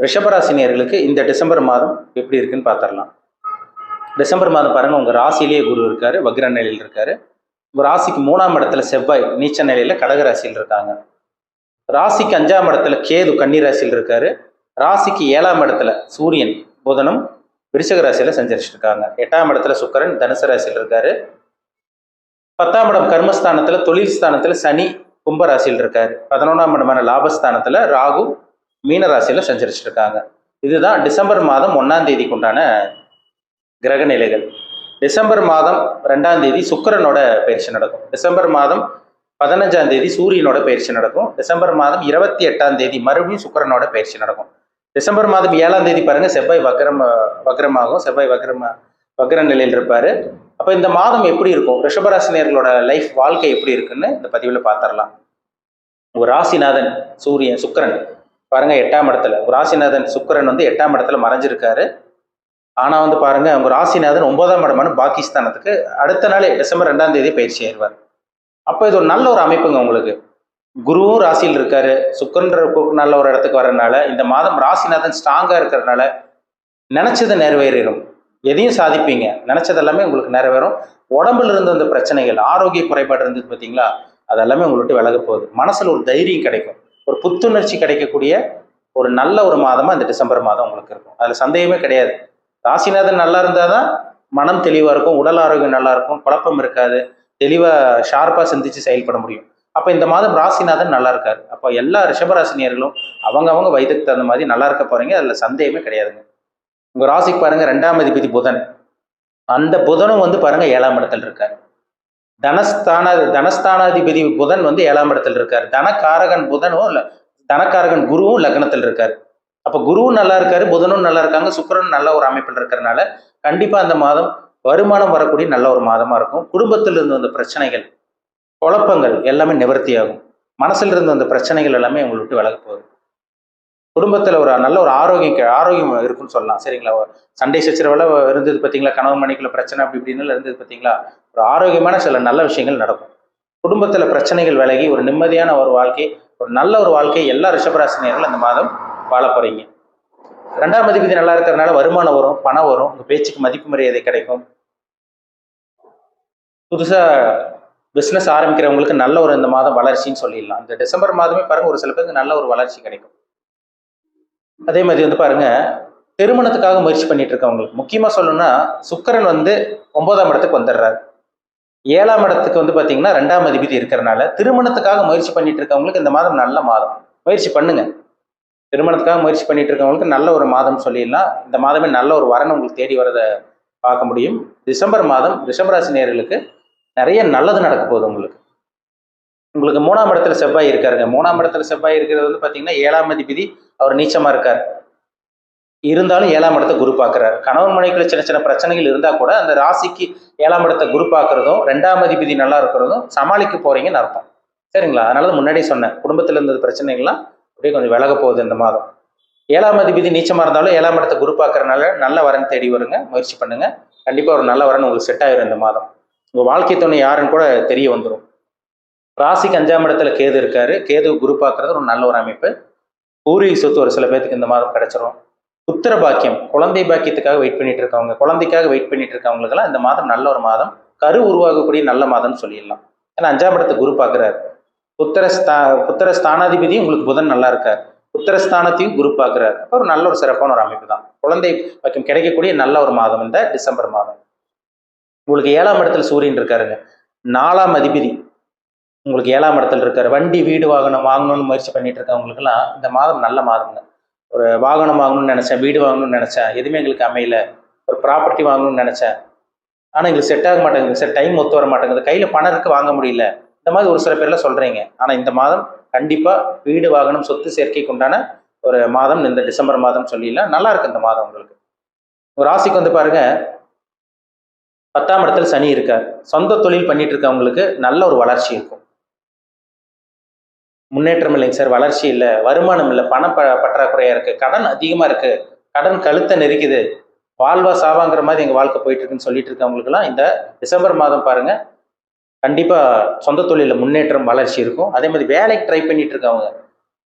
ரிஷபராசினியர்களுக்கு இந்த டிசம்பர் மாதம் எப்படி இருக்குன்னு பார்த்துடலாம். டிசம்பர் மாதம் பாருங்க, உங்க ராசியிலேயே குரு இருக்காரு, வக்ர நிலையில் இருக்காரு. உங்க ராசிக்கு 3ஆம் இடத்துல செவ்வாய் நீச்ச நிலையில கடக ராசியில் இருக்காங்க. ராசிக்கு 5ஆம் இடத்துல கேது கன்னி ராசியில் இருக்காரு. ராசிக்கு 7ஆம் இடத்துல சூரியன் புதனும் விருச்சக ராசியில சஞ்சரிச்சுட்டு இருக்காங்க. 8ஆம் இடத்துல சுக்கிரன் தனுசு ராசியில் இருக்காரு. 10ஆம் இடம் கர்மஸ்தானத்துல தொழில் ஸ்தானத்துல சனி கும்ப ராசியில் இருக்காரு. 11ஆம் இடமான லாபஸ்தானத்துல ராகு மீன ராசியில சஞ்சரிச்சுட்டு இருக்காங்க. இதுதான் டிசம்பர் மாதம் 1ஆம் தேதிக்கு உண்டான கிரக நிலைகள். டிசம்பர் மாதம் 2ஆம் தேதி சுக்கிரனோட பயிற்சி நடக்கும். டிசம்பர் மாதம் 15ஆம் தேதி சூரியனோட பயிற்சி நடக்கும். டிசம்பர் மாதம் 28ஆம் தேதி மறுபடியும் சுக்கிரனோட பயிற்சி நடக்கும். டிசம்பர் மாதம் 7ஆம் தேதி பாருங்க, செவ்வாய் வக்ரமாகும். செவ்வாய் வக்ர நிலையில் இருப்பாரு. அப்ப இந்த மாதம் எப்படி இருக்கும், ரிஷபராசினியர்களோட லைஃப் வாழ்க்கை எப்படி இருக்குன்னு இந்த பதிவில் பார்த்துடலாம். ஒரு ராசிநாதன் சுக்கிரன் பாருங்க 8ஆம் இடத்துல. ஒரு ராசிநாதன் சுக்கிரன் 8ஆம் இடத்துல மறைஞ்சிருக்காரு. ஆனா பாருங்க, உங்க ராசிநாதன் 9ஆம் இடமான பாகிஸ்தானத்துக்கு அடுத்த நாளே டிசம்பர் 2ஆம் தேதி பயிற்சி ஆயிடுவார். அப்ப இது ஒரு நல்ல ஒரு அமைப்புங்க. உங்களுக்கு குருவும் ராசியில் இருக்காரு, சுக்கிரன் நல்ல ஒரு இடத்துக்கு வர்றதுனால இந்த மாதம் ராசிநாதன் ஸ்ட்ராங்கா இருக்கிறதுனால நினைச்சது நிறைவேறும். எதையும் சாதிப்பீங்க, நினைச்சது எல்லாமே உங்களுக்கு நிறைவேறும். உடம்புல இருந்த அந்த பிரச்சனைகள், ஆரோக்கிய குறைபாடு இருந்தது பார்த்தீங்களா, அதெல்லாமே உங்கள்கிட்ட விலக போகுது. மனசுல ஒரு தைரியம் கிடைக்கும், ஒரு புத்துணர்ச்சி கிடைக்கக்கூடிய ஒரு நல்ல ஒரு மாதமா இந்த டிசம்பர் மாதம் உங்களுக்கு இருக்கும். அதுல சந்தேகமே கிடையாது. ராசிநாதன் நல்லா இருந்தாதான் மனம் தெளிவா இருக்கும், உடல் ஆரோக்கியம் நல்லா இருக்கும், குழப்பம் இருக்காது, தெளிவா ஷார்ப்பா சிந்திச்சு செயல்பட முடியும். அப்ப இந்த மாதம் ராசிநாதன் நல்லா இருக்காரு. அப்ப எல்லா ரிஷபராசினியர்களும் அவங்க வயதுக்கு தகுந்த மாதிரி நல்லா இருக்க போறீங்க. அதுல சந்தேகமே கிடையாதுங்க. உங்க ராசிக்கு பாருங்க 2ஆம் அதிபதி புதன். அந்த புதனும் பாருங்க 7ஆம் இடத்துல இருக்காரு. தனஸ்தானாதிபதி புதன் 7ஆம் இடத்துல இருக்காரு. தனக்காரகன் புதனும் தனக்காரகன் குருவும் லக்னத்தில் இருக்காரு. அப்ப குருவும் நல்லா இருக்காரு, புதனும் நல்லா இருக்காங்க, சுக்கிரனும் நல்ல ஒரு அமைப்பில் இருக்கிறதுனால கண்டிப்பா அந்த மாதம் வருமானம் வரக்கூடிய நல்ல ஒரு மாதமா இருக்கும். குடும்பத்தில் இருந்து வந்த பிரச்சனைகள், குழப்பங்கள் எல்லாமே நிவர்த்தி ஆகும். மனசுல இருந்து வந்த பிரச்சனைகள் எல்லாமே உங்களை விட்டு விலக போகுது. குடும்பத்துல ஒரு நல்ல ஒரு ஆரோக்கியம் இருக்குன்னு சொல்லலாம். சரிங்களா? சண்டை சச்சரவெல்லாம் இருந்தது பார்த்தீங்களா, கணவன் மனைக்குள்ள பிரச்சனை அப்படி இப்படின்னு இருந்தது பார்த்தீங்களா, ஒரு ஆரோக்கியமான சில நல்ல விஷயங்கள் நடக்கும். குடும்பத்துல பிரச்சனைகள் விலகி ஒரு நிம்மதியான ஒரு வாழ்க்கை, ஒரு நல்ல ஒரு வாழ்க்கை எல்லா ரிஷபராசினியர்களும் அந்த மாதம் வாழ போறீங்க. 2ஆம் அதிபதி நல்லா இருக்கிறதுனால வருமானம் வரும், பணம் வரும், உங்க பேச்சுக்கு மதிப்பு மரியாதை கிடைக்கும். புதுசா பிசினஸ் ஆரம்பிக்கிறவங்களுக்கு நல்ல ஒரு இந்த மாதம் வளர்ச்சின்னு சொல்லிடலாம். இந்த டிசம்பர் மாதமே பாருங்க, ஒரு சில பேருக்கு நல்ல ஒரு வளர்ச்சி கிடைக்கும். அதே மாதிரி பாருங்க, திருமணத்துக்காக முயற்சி பண்ணிட்டு இருக்கவங்களுக்கு முக்கியமா சொல்லணும்னா, சுக்கிரன் 9ஆம் இடத்துக்கு வந்துடுறாரு. 7ஆம் இடத்துக்கு பாத்தீங்கன்னா 2ஆம் அதிபதி இருக்கிறதுனால திருமணத்துக்காக முயற்சி பண்ணிட்டு இருக்கவங்களுக்கு இந்த மாதம் நல்ல மாதம். முயற்சி பண்ணுங்க. திருமணத்துக்காக முயற்சி பண்ணிட்டு இருக்கவங்களுக்கு நல்ல ஒரு மாதம் சொல்லிடலாம். இந்த மாதமே நல்ல ஒரு வரன் உங்களுக்கு தேடி வரதை பார்க்க முடியும். டிசம்பர் மாதம் ரிஷபராசி நேயர்களுக்கு நிறைய நல்லது நடக்க போகுது. உங்களுக்கு 3ஆம் இடத்துல செவ்வாய் இருக்காருங்க. 3ஆம் இடத்துல செவ்வாய் இருக்கிறது பாத்தீங்கன்னா 7ஆம் அதிபதி அவர் நீச்சமா இருக்கார். இருந்தாலும் 7ஆம் இடத்தை குரு பார்க்கிறார். கணவன் மனைவிக்குள்ள சின்ன சின்ன பிரச்சனைகள் இருந்தா கூட அந்த ராசிக்கு 7ஆம் இடத்தை குரு பார்க்கறதும் 2ஆம் அதிபதி நல்லா இருக்கிறதும் சமாளிக்க போறீங்கன்னு அர்த்தம். சரிங்களா? அதனால முன்னாடியே சொன்னேன், குடும்பத்துல இருந்தது பிரச்சனைகள்லாம் அப்படியே கொஞ்சம் விலக போகுது இந்த மாதம். 7ஆம் அதிபதி நீச்சமா இருந்தாலும் 7ஆம் இடத்தை குரு பார்க்கறதுனால நல்ல வரன் தேடி வருங்க. முயற்சி பண்ணுங்க. கண்டிப்பா ஒரு நல்ல வரன் உங்களுக்கு செட் ஆயிரும். இந்த மாதம் உங்க வாழ்க்கை துணை யாருன்னு கூட தெரிய வந்துடும். ராசிக்கு 5ஆம் இடத்துல கேது இருக்காரு. கேது குரு பார்க்கறது ஒரு நல்ல ஒரு அமைப்பு. பூர்வீக சொத்து ஒரு சில பேருக்கு இந்த மாதம் கிடைச்சிரும். புத்திர பாக்கியம், குழந்தை பாக்கியத்துக்காக வெயிட் பண்ணிட்டு இருக்கவங்க, குழந்தைக்காக வெயிட் பண்ணிட்டு இருக்கவங்களுக்கெல்லாம் இந்த மாதம் நல்ல ஒரு மாதம். கரு உருவாகக்கூடிய நல்ல மாதம்னு சொல்லிடலாம். ஏன்னா 5ஆம் இடத்தை குரு பார்க்கிறாரு. புத்திர ஸ்தானாதிபதியும் உங்களுக்கு புதன் நல்லா இருக்காரு. புத்திரஸ்தானத்தையும் குரு பார்க்கிறாரு. அப்போ ஒரு நல்ல ஒரு சிறப்பான ஒரு அமைப்பு தான். குழந்தை பாக்கியம் கிடைக்கக்கூடிய நல்ல ஒரு மாதம் இந்த டிசம்பர் மாதம். உங்களுக்கு 7ஆம் இடத்துல சூரியன் இருக்காருங்க. 4ஆம் அதிபதி உங்களுக்கு 7ஆம் இடத்துல இருக்காரு. வண்டி வீடு வாங்கணும்னு முயற்சி பண்ணிட்டு இருக்கவங்களுக்குலாம் இந்த மாதம் நல்ல மாதம்ங்க. ஒரு வாகனம் வாங்கணும்னு நினைச்சேன், வீடு வாங்கணும்னு நினைச்சேன், எதுவுமே எங்களுக்கு அமையல. ஒரு ப்ராப்பர்ட்டி வாங்கணும்னு நினைச்சேன், ஆனா எங்களுக்கு செட் ஆக மாட்டேங்குது, சார் டைம் ஒத்து வர மாட்டேங்குது, கையில பணம் இருக்கு வாங்க முடியல, இந்த மாதிரி ஒரு சில பேர்ல சொல்றீங்க. ஆனா இந்த மாதம் கண்டிப்பா வீடு வாகனம் சொத்து சேர்க்கைக்கு உண்டான ஒரு மாதம் இந்த டிசம்பர் மாதம் சொல்லிடலாம். நல்லா இருக்கு இந்த மாதம் உங்களுக்கு. ஒரு ராசிக்கு பாருங்க, 10ஆம் இடத்துல சனி இருக்கார். சொந்த தொழில் பண்ணிட்டு இருக்கவங்களுக்கு நல்ல ஒரு வளர்ச்சி இருக்கும். முன்னேற்றம் இல்லைங்க சார், வளர்ச்சி இல்லை, வருமானம் இல்லை, பணம் பற்றாக்குறையா இருக்கு, கடன் அதிகமா இருக்கு, கடன் கழுத்தை நெரிக்குது, வாழ்வா சாவாங்கிற மாதிரி எங்க வாழ்க்கை போயிட்டு இருக்குன்னு சொல்லிட்டு இருக்கவங்களுக்குலாம் இந்த டிசம்பர் மாதம் பாருங்க, கண்டிப்பா சொந்த தொழில முன்னேற்றம் வளர்ச்சி இருக்கும். அதே மாதிரி வேலைக்கு ட்ரை பண்ணிட்டு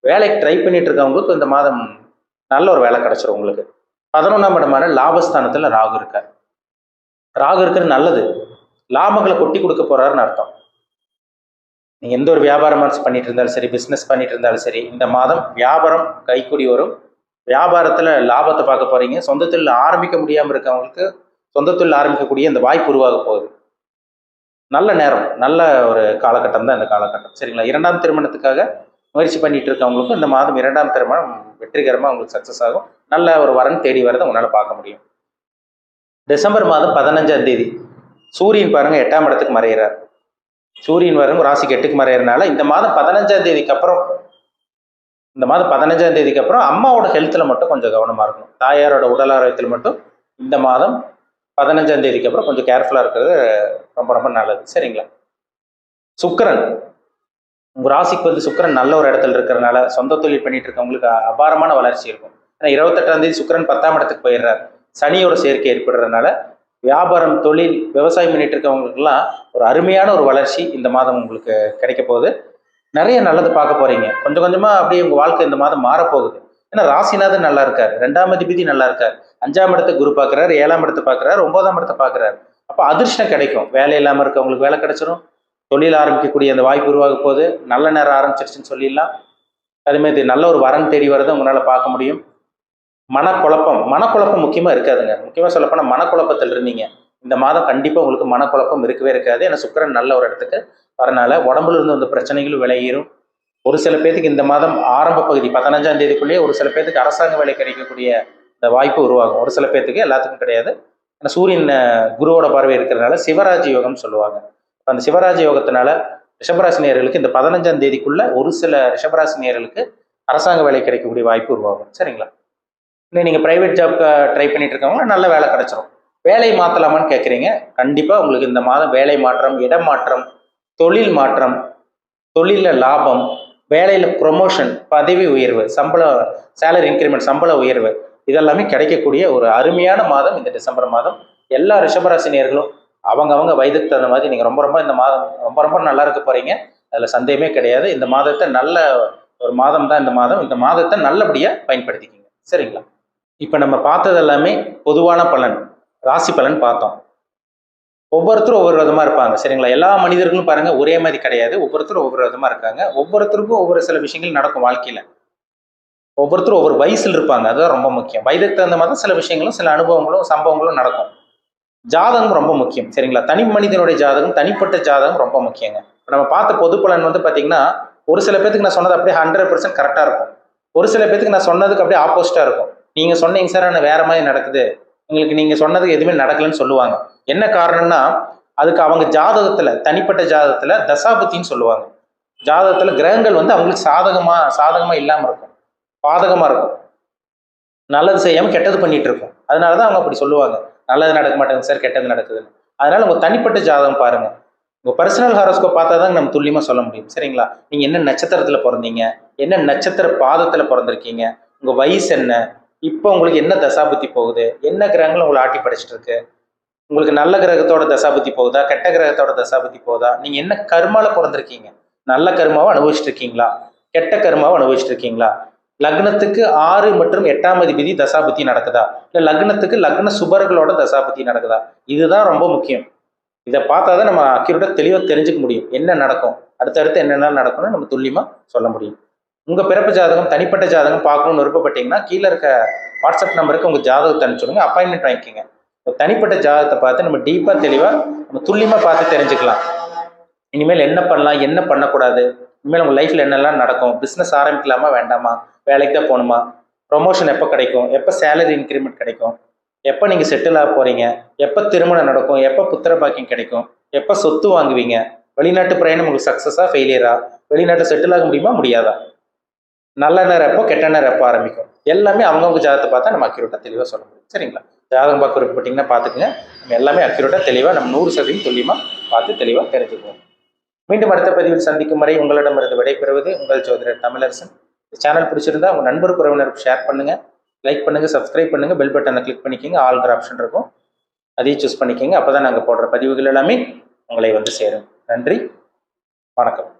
இருக்கவங்களுக்கு இந்த மாதம் நல்ல ஒரு வேலை கிடைச்சிரும் உங்களுக்கு. 11ஆம் இடமான லாபஸ்தானத்துல ராகு இருக்கார். ராகு இருக்கிறது நல்லது. லாபங்களை கொட்டி கொடுக்க போறாருன்னு அர்த்தம். நீங்க எந்த ஒரு வியாபாரம் பண்ணிட்டு இருந்தாலும் சரி, பிசினஸ் பண்ணிட்டு இருந்தாலும் சரி, இந்த மாதம் வியாபாரம் கைக்கூடி வரும். வியாபாரத்துல லாபத்தை பார்க்க போறீங்க. சொந்த தொழில் ஆரம்பிக்க முடியாம இருக்கவங்களுக்கு சொந்த தொழில் ஆரம்பிக்கக்கூடிய இந்த வாய்ப்பு உருவாக போகுது. நல்ல நேரம், நல்ல ஒரு காலகட்டம் தான் இந்த காலகட்டம். சரிங்களா? 2ஆம் திருமணத்துக்காக முயற்சி பண்ணிட்டு இருக்கவங்களுக்கும் இந்த மாதம் 2ஆம் திருமணம் வெற்றிகரமாக உங்களுக்கு சக்சஸ் ஆகும். நல்ல ஒரு வரன் தேடி வரதை உங்களால் பார்க்க முடியும். டிசம்பர் மாதம் 15ஆம் தேதி சூரியன் பாருங்க 8ஆம் இடத்துக்கு மறையிறார். சூரியன் வரும் ராசிக்கு 8க்கு மறையிறதுனால இந்த மாதம் 15ஆம் தேதிக்கு அப்புறம் அம்மாவோட ஹெல்த்தில் மட்டும் கொஞ்சம் கவனமாக இருக்கணும். தாயாரோட உடல் ஆரோக்கியத்தில் மட்டும் இந்த மாதம் 15ஆம் தேதிக்கு அப்புறம் கொஞ்சம் கேர்ஃபுல்லாக இருக்கிறது ரொம்ப ரொம்ப நல்லது. சரிங்களா? சுக்கிரன் உங்கள் ராசிக்கு சுக்கிரன் நல்ல ஒரு இடத்துல இருக்கிறதுனால சொந்த தொழில் பண்ணிட்டு இருக்கவங்களுக்கு அபாரமான வளர்ச்சி இருக்கும். ஏன்னா 28ஆம் தேதி சுக்கிரன் 10ஆம் இடத்துக்கு போயிடுறார். சனியோட சேர்க்கை ஏற்படுறதுனால வியாபாரம், தொழில், விவசாயம் பண்ணிட்டு இருக்கவங்களுக்குலாம் ஒரு அருமையான ஒரு வளர்ச்சி இந்த மாதம் உங்களுக்கு கிடைக்க போகுது. நிறைய நல்லது பார்க்க போறீங்க. கொஞ்சம் கொஞ்சமா அப்படியே உங்க வாழ்க்கை இந்த மாதம் மாறப்போகுது. ஏன்னா ராசிநாதன் நல்லா இருக்காரு, 2ஆம் அதிபதி நல்லா இருக்காரு, 5ஆம் இடத்தை குரு பார்க்குறாரு, 7ஆம் இடத்தை பார்க்குறாரு, 9ஆம் இடத்தை பார்க்குறாரு. அப்போ அதிர்ஷ்டம் கிடைக்கும். வேலை இல்லாமல் இருக்கவங்களுக்கு வேலை கிடைச்சிடும். தொழில் ஆரம்பிக்கக்கூடிய அந்த வாய்ப்பு உருவாக போகுது. நல்ல நேரம் ஆரம்பிச்சிருச்சுன்னு சொல்லிடலாம். அதேமாதிரி நல்ல ஒரு வரன் தேடி வரதை உங்களால் பார்க்க முடியும். மனக்குழப்பம் முக்கியமாக இருக்காதுங்க. முக்கியமாக சொல்லப்போனால் மனக்குழப்பத்தில் இருந்தீங்க, இந்த மாதம் கண்டிப்பாக உங்களுக்கு மனக்குழப்பம் இருக்கவே இருக்காது. ஏன்னா சுக்கிரன் நல்ல ஒரு இடத்துக்கு வரனால உடம்புல இருந்து அந்த பிரச்சனைகளும் விலகிரும். ஒரு சில பேருக்கு இந்த மாதம் ஆரம்ப பகுதி 15ஆம் தேதிக்குள்ளேயே ஒரு சில பேருக்கு அரசாங்க வேலை கிடைக்கக்கூடிய இந்த வாய்ப்பு உருவாகும். ஒரு சில பேருக்கு, எல்லாத்துக்கும் கிடையாது. ஏன்னா சூரியன் குருவோட பார்வை இருக்கிறதுனால சிவராஜ் யோகம் சொல்லுவாங்க. அந்த சிவராஜ் யோகத்தினால ரிஷபராசி நேயர்களுக்கு இந்த 15ஆம் தேதிக்குள்ள ஒரு சில ரிஷபராசி நேயர்களுக்கு அரசாங்க வேலை கிடைக்கக்கூடிய வாய்ப்பு உருவாகும். சரிங்களா? இன்னும் நீங்கள் ப்ரைவேட் ஜாப்க்கு ட்ரை பண்ணிட்டு இருக்கவங்க நல்ல வேலை கிடைச்சிரும். வேலை மாற்றலாமான்னு கேட்குறீங்க. கண்டிப்பாக உங்களுக்கு இந்த மாதம் வேலை மாற்றம், இடம் மாற்றம், தொழில் மாற்றம், தொழிலில் லாபம், வேலையில் ப்ரொமோஷன், பதவி உயர்வு, சம்பளம், சேலரி இன்க்ரிமெண்ட், சம்பள உயர்வு, இதெல்லாமே கிடைக்கக்கூடிய ஒரு அருமையான மாதம் இந்த டிசம்பர் மாதம். எல்லா ரிஷபராசி நேயர்களும் அவங்க வயதுக்கு தகுந்த மாதிரி நீங்கள் ரொம்ப இந்த மாதம் ரொம்ப நல்லா இருக்க போகிறீங்க. அதில் சந்தேகமே கிடையாது. இந்த மாதத்தை நல்ல ஒரு மாதம் தான். இந்த மாதத்தை நல்லபடியாக பயன்படுத்திக்கிங்க. சரிங்களா? இப்போ நம்ம பார்த்தது எல்லாமே பொதுவான பலன், ராசி பலன் பார்த்தோம். ஒவ்வொருத்தரும் ஒவ்வொரு விதமாக இருப்பாங்க. சரிங்களா? எல்லா மனிதர்களும் பாருங்க ஒரே மாதிரி கிடையாது. ஒவ்வொருத்தரும் ஒவ்வொரு விதமாக இருக்காங்க. ஒவ்வொருத்தருக்கும் ஒவ்வொரு சில விஷயங்கள் நடக்கும் வாழ்க்கையில். ஒவ்வொருத்தரும் ஒவ்வொரு வயசில் இருப்பாங்க. அதுதான் ரொம்ப முக்கியம். வயதுக்கு தகுந்த மாதிரி சில விஷயங்களும், சில அனுபவங்களும், சம்பவங்களும் நடக்கும். ஜாதகம் ரொம்ப முக்கியம். சரிங்களா? தனி மனிதனுடைய ஜாதகம், தனிப்பட்ட ஜாதகம் ரொம்ப முக்கியங்க. நம்ம பார்த்த பொது பலன் பார்த்தீங்கன்னா, ஒரு சில பேத்துக்கு நான் சொன்னது அப்படியே 100% கரெக்டாக இருக்கும். ஒரு சில பேத்துக்கு நான் சொன்னதுக்கு அப்படியே ஆப்போசிட்டாக இருக்கும். நீங்கள் சொன்னீங்க சார், ஆனால் வேற மாதிரி நடக்குது, உங்களுக்கு நீங்கள் சொன்னதுக்கு எதுவுமே நடக்கலன்னு சொல்லுவாங்க. என்ன காரணம்னா, அதுக்கு அவங்க ஜாதகத்தில், தனிப்பட்ட ஜாதகத்தில் தசாபுத்தின்னு சொல்லுவாங்க. ஜாதகத்தில் கிரகங்கள் அவங்களுக்கு சாதகமாக இல்லாமல் இருக்கும், பாதகமாக இருக்கும். நல்லது செய்யாமல் கெட்டது பண்ணிட்டு இருக்கும். அதனால தான் அவங்க அப்படி சொல்லுவாங்க. நல்லது நடக்க மாட்டேங்குது சார், கெட்டது நடக்குதுன்னு. அதனால உங்கள் தனிப்பட்ட ஜாதகம் பாருங்க. உங்கள் பர்சனல் ஹாரோஸ்கோப் பார்த்தா தான் நம்ம துல்லியமாக சொல்ல முடியும். சரிங்களா? நீங்கள் என்ன நட்சத்திரத்தில் பிறந்தீங்க, என்ன நட்சத்திர பாதத்தில் பிறந்திருக்கீங்க, உங்கள் வயசு என்ன, இப்போ உங்களுக்கு என்ன தசாபுத்தி போகுது, என்ன கிரகங்கள் உங்களை ஆட்டி படைச்சிட்டு இருக்கு, உங்களுக்கு நல்ல கிரகத்தோட தசாபுத்தி போகுதா, கெட்ட கிரகத்தோட தசாபுத்தி போகுதா, நீங்கள் என்ன கர்மால பிறந்திருக்கீங்க, நல்ல கர்மாவை அனுபவிச்சுட்டு இருக்கீங்களா, கெட்ட கர்மாவை அனுபவிச்சுட்டு இருக்கீங்களா, லக்னத்துக்கு 6 மற்றும் 8ஆம் அதிபதி தசாபுத்தி நடக்குதா, இல்லை லக்னத்துக்கு லக்ன சுபர்களோட தசாபுத்தி நடக்குதா, இதுதான் ரொம்ப முக்கியம். இதை பார்த்தா தான் நம்ம அக்யூரேட்டாக தெளிவாக தெரிஞ்சுக்க முடியும். என்ன நடக்கும், அடுத்தடுத்து என்னென்ன நடக்கும்னு நம்ம துல்லியமாக சொல்ல முடியும். உங்கள் பிறப்பு ஜாதகம், தனிப்பட்ட ஜாதகம் பார்க்கணும்னு விருப்பப்பட்டீங்கன்னா கீழே இருக்க வாட்ஸ்அப் நம்பருக்கு உங்கள் ஜாதகத்தை அனுப்பிச்சுடுங்க, அப்பாயின்மெண்ட் வாங்கிக்கோங்க. தனிப்பட்ட ஜாதகத்தை பார்த்து நம்ம டீப்பாக தெளிவாக நம்ம துல்லியமாக பார்த்து தெரிஞ்சுக்கலாம். இனிமேல் என்ன பண்ணலாம், என்ன பண்ணக்கூடாது, இனிமேல் உங்கள் லைஃப்பில் என்னெல்லாம் நடக்கும், பிஸ்னஸ் ஆரம்பிக்கலாமா வேண்டாமா, வேலைக்கு தான் போகணுமா, ப்ரொமோஷன் எப்போ கிடைக்கும், எப்போ சேலரி இன்க்ரிமெண்ட் கிடைக்கும், எப்போ நீங்கள் செட்டில் ஆக போகிறீங்க, எப்போ திருமணம் நடக்கும், எப்போ புத்திர பாக்கியம் கிடைக்கும், எப்போ சொத்து வாங்குவீங்க, வெளிநாட்டு பிரயாணம் உங்களுக்கு சக்ஸஸாக ஃபெயிலியரா, வெளிநாட்டு செட்டில் ஆக முடியுமா முடியாதா, நல்ல நேரம் எப்போ, கெட்ட நேரம் எப்போ ஆரம்பிக்கும், எல்லாமே அவங்கவுங்க ஜாதகத்தை பார்த்தா நம்ம அக்யூரேட்டாக தெளிவாக சொல்ல முடியும். சரிங்களா? ஜாதகம் பார்க்க விருப்பப்பட்டீங்கன்னா பார்த்துக்குங்க. நம்ம எல்லாமே அக்யூரேட்டாக தெளிவாக நம்ம 100% துல்லியமாக பார்த்து தெளிவாக தெரிஞ்சுக்குவோம். மீண்டும் அடுத்த பதிவில் சந்திக்கும் வரை உங்களிடமிருந்து விடைபெறுவது உங்கள் ஜோதிடர் தமிழரசன். சேனல் பிடிச்சிருந்தா உங்கள் நண்பருக்கு, உறவினருக்கு ஷேர் பண்ணுங்கள், லைக் பண்ணுங்கள், சப்ஸ்கிரைப் பண்ணுங்கள், பெல் பட்டனை கிளிக் பண்ணிக்கோங்க. ஆல்கிற ஆப்ஷன் இருக்கும், அதையும் சூஸ் பண்ணிக்கோங்க. அப்போ தான் நாங்கள் போடுற பதிவுகள் எல்லாமே உங்களை சேரும். நன்றி, வணக்கம்.